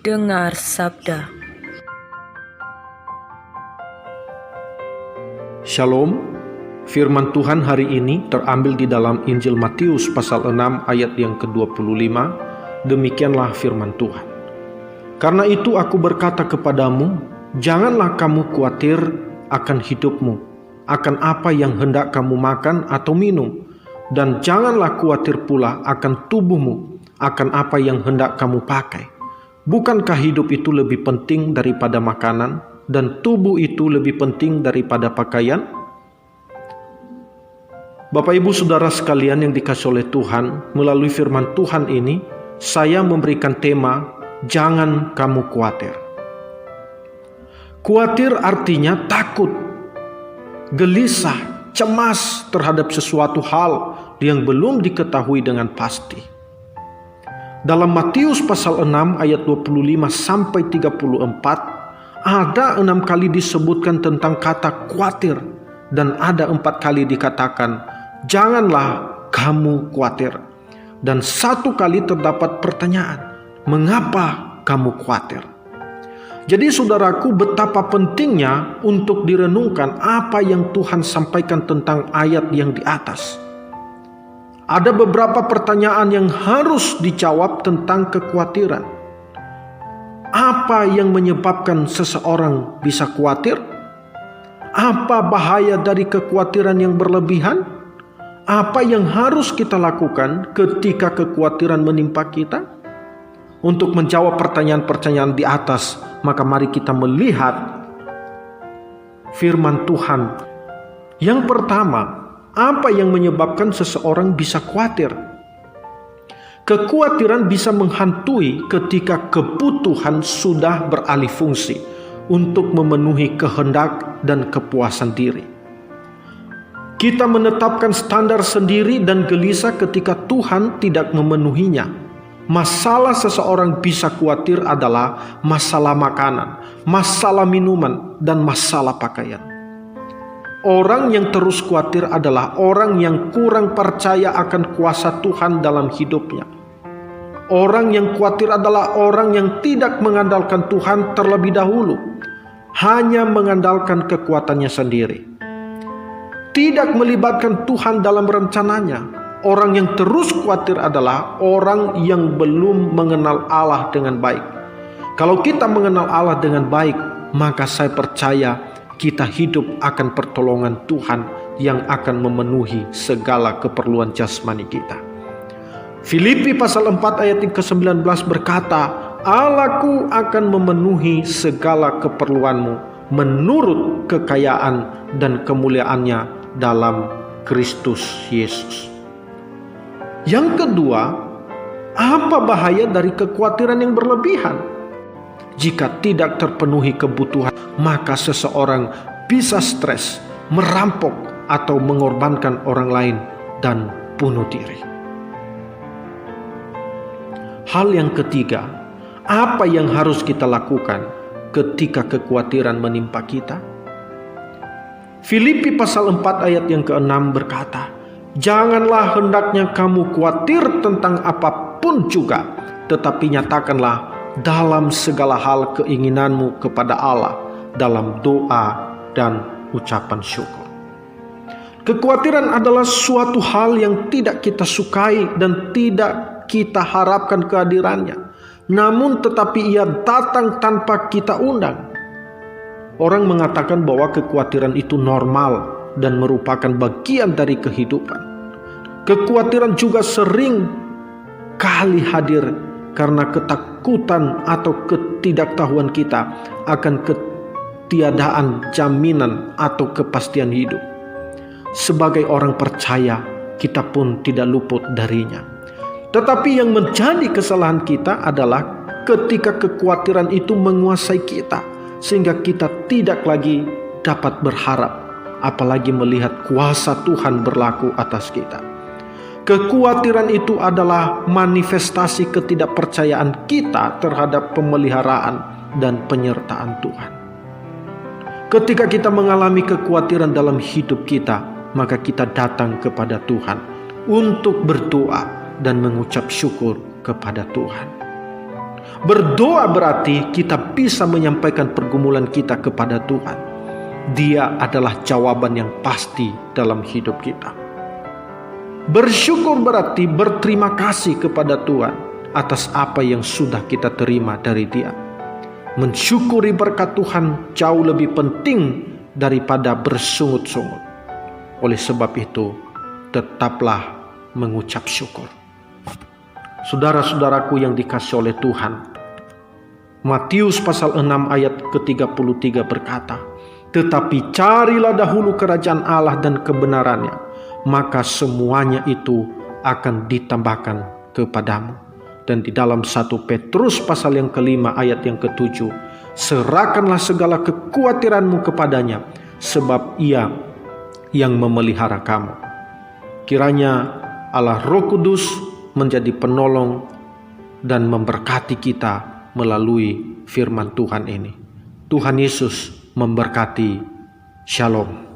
Dengar sabda. Shalom. Firman Tuhan hari ini terambil di dalam Injil Matius pasal 6 ayat yang ke-25. Demikianlah firman Tuhan. Karena itu aku berkata kepadamu, janganlah kamu khawatir akan hidupmu, akan apa yang hendak kamu makan atau minum, dan janganlah khawatir pula akan tubuhmu, akan apa yang hendak kamu pakai. Bukankah hidup itu lebih penting daripada makanan, dan tubuh itu lebih penting daripada pakaian? Bapak Ibu Saudara sekalian yang dikasihi oleh Tuhan, melalui firman Tuhan ini, saya memberikan tema, jangan kamu khawatir. Khawatir artinya takut, gelisah, cemas terhadap sesuatu hal yang belum diketahui dengan pasti. Dalam Matius pasal 6 ayat 25 sampai 34, ada 6 kali disebutkan tentang kata khawatir, dan ada 4 kali dikatakan, janganlah kamu khawatir. Dan 1 kali terdapat pertanyaan, mengapa kamu khawatir? Jadi saudaraku, betapa pentingnya untuk direnungkan apa yang Tuhan sampaikan tentang ayat yang di atas. Ada beberapa pertanyaan yang harus dijawab tentang kekhawatiran. Apa yang menyebabkan seseorang bisa khawatir? Apa bahaya dari kekhawatiran yang berlebihan? Apa yang harus kita lakukan ketika kekhawatiran menimpa kita? Untuk menjawab pertanyaan-pertanyaan di atas, maka mari kita melihat firman Tuhan. Yang pertama, apa yang menyebabkan seseorang bisa khawatir? Kekhawatiran bisa menghantui ketika kebutuhan sudah beralih fungsi untuk memenuhi kehendak dan kepuasan diri. Kita menetapkan standar sendiri dan gelisah ketika Tuhan tidak memenuhinya. Masalah seseorang bisa khawatir adalah masalah makanan, masalah minuman, dan masalah pakaian. Orang yang terus khawatir adalah orang yang kurang percaya akan kuasa Tuhan dalam hidupnya. Orang yang khawatir adalah orang yang tidak mengandalkan Tuhan terlebih dahulu, hanya mengandalkan kekuatannya sendiri. Tidak melibatkan Tuhan dalam rencananya. Orang yang terus khawatir adalah orang yang belum mengenal Allah dengan baik. Kalau kita mengenal Allah dengan baik, maka saya percaya kita hidup akan pertolongan Tuhan yang akan memenuhi segala keperluan jasmani kita. Filipi pasal 4 ayat ke-19 berkata, Allahku akan memenuhi segala keperluanmu menurut kekayaan dan kemuliaannya dalam Kristus Yesus. Yang kedua, apa bahaya dari kekhawatiran yang berlebihan? Jika tidak terpenuhi kebutuhan, maka seseorang bisa stres, merampok, atau mengorbankan orang lain dan bunuh diri. Hal yang ketiga, apa yang harus kita lakukan ketika kekhawatiran menimpa kita? Filipi pasal 4 ayat yang ke-6 berkata, janganlah hendaknya kamu khawatir tentang apapun juga, tetapi nyatakanlah dalam segala hal keinginanmu kepada Allah dalam doa dan ucapan syukur. Kekhawatiran adalah suatu hal yang tidak kita sukai dan tidak kita harapkan kehadirannya. Namun tetapi ia datang tanpa kita undang. Orang mengatakan bahwa kekhawatiran itu normal dan merupakan bagian dari kehidupan. Kekhawatiran juga sering kali hadir karena ketakutan atau ketidaktahuan kita akan ketiadaan jaminan atau kepastian hidup. Sebagai orang percaya, kita pun tidak luput darinya. Tetapi yang menjadi kesalahan kita adalah ketika kekhawatiran itu menguasai kita, sehingga kita tidak lagi dapat berharap, apalagi melihat kuasa Tuhan berlaku atas kita. Kekhawatiran itu adalah manifestasi ketidakpercayaan kita terhadap pemeliharaan dan penyertaan Tuhan. Ketika kita mengalami kekhawatiran dalam hidup kita, maka kita datang kepada Tuhan untuk berdoa dan mengucap syukur kepada Tuhan. Berdoa berarti kita bisa menyampaikan pergumulan kita kepada Tuhan. Dia adalah jawaban yang pasti dalam hidup kita. Bersyukur berarti berterima kasih kepada Tuhan atas apa yang sudah kita terima dari Dia. Mensyukuri berkat Tuhan jauh lebih penting daripada bersungut-sungut. Oleh sebab itu, tetaplah mengucap syukur. Saudara-saudaraku yang dikasihi oleh Tuhan, Matius pasal 6 ayat ke-33 berkata, "Tetapi carilah dahulu kerajaan Allah dan kebenarannya, maka semuanya itu akan ditambahkan kepadamu." Dan di dalam 1 Petrus pasal yang ke-5 ayat yang ke-7, "Serahkanlah segala kekhawatiranmu kepadanya, sebab Ia yang memelihara kamu." Kiranya Allah Roh Kudus menjadi penolong dan memberkati kita melalui firman Tuhan ini. Tuhan Yesus memberkati. Shalom.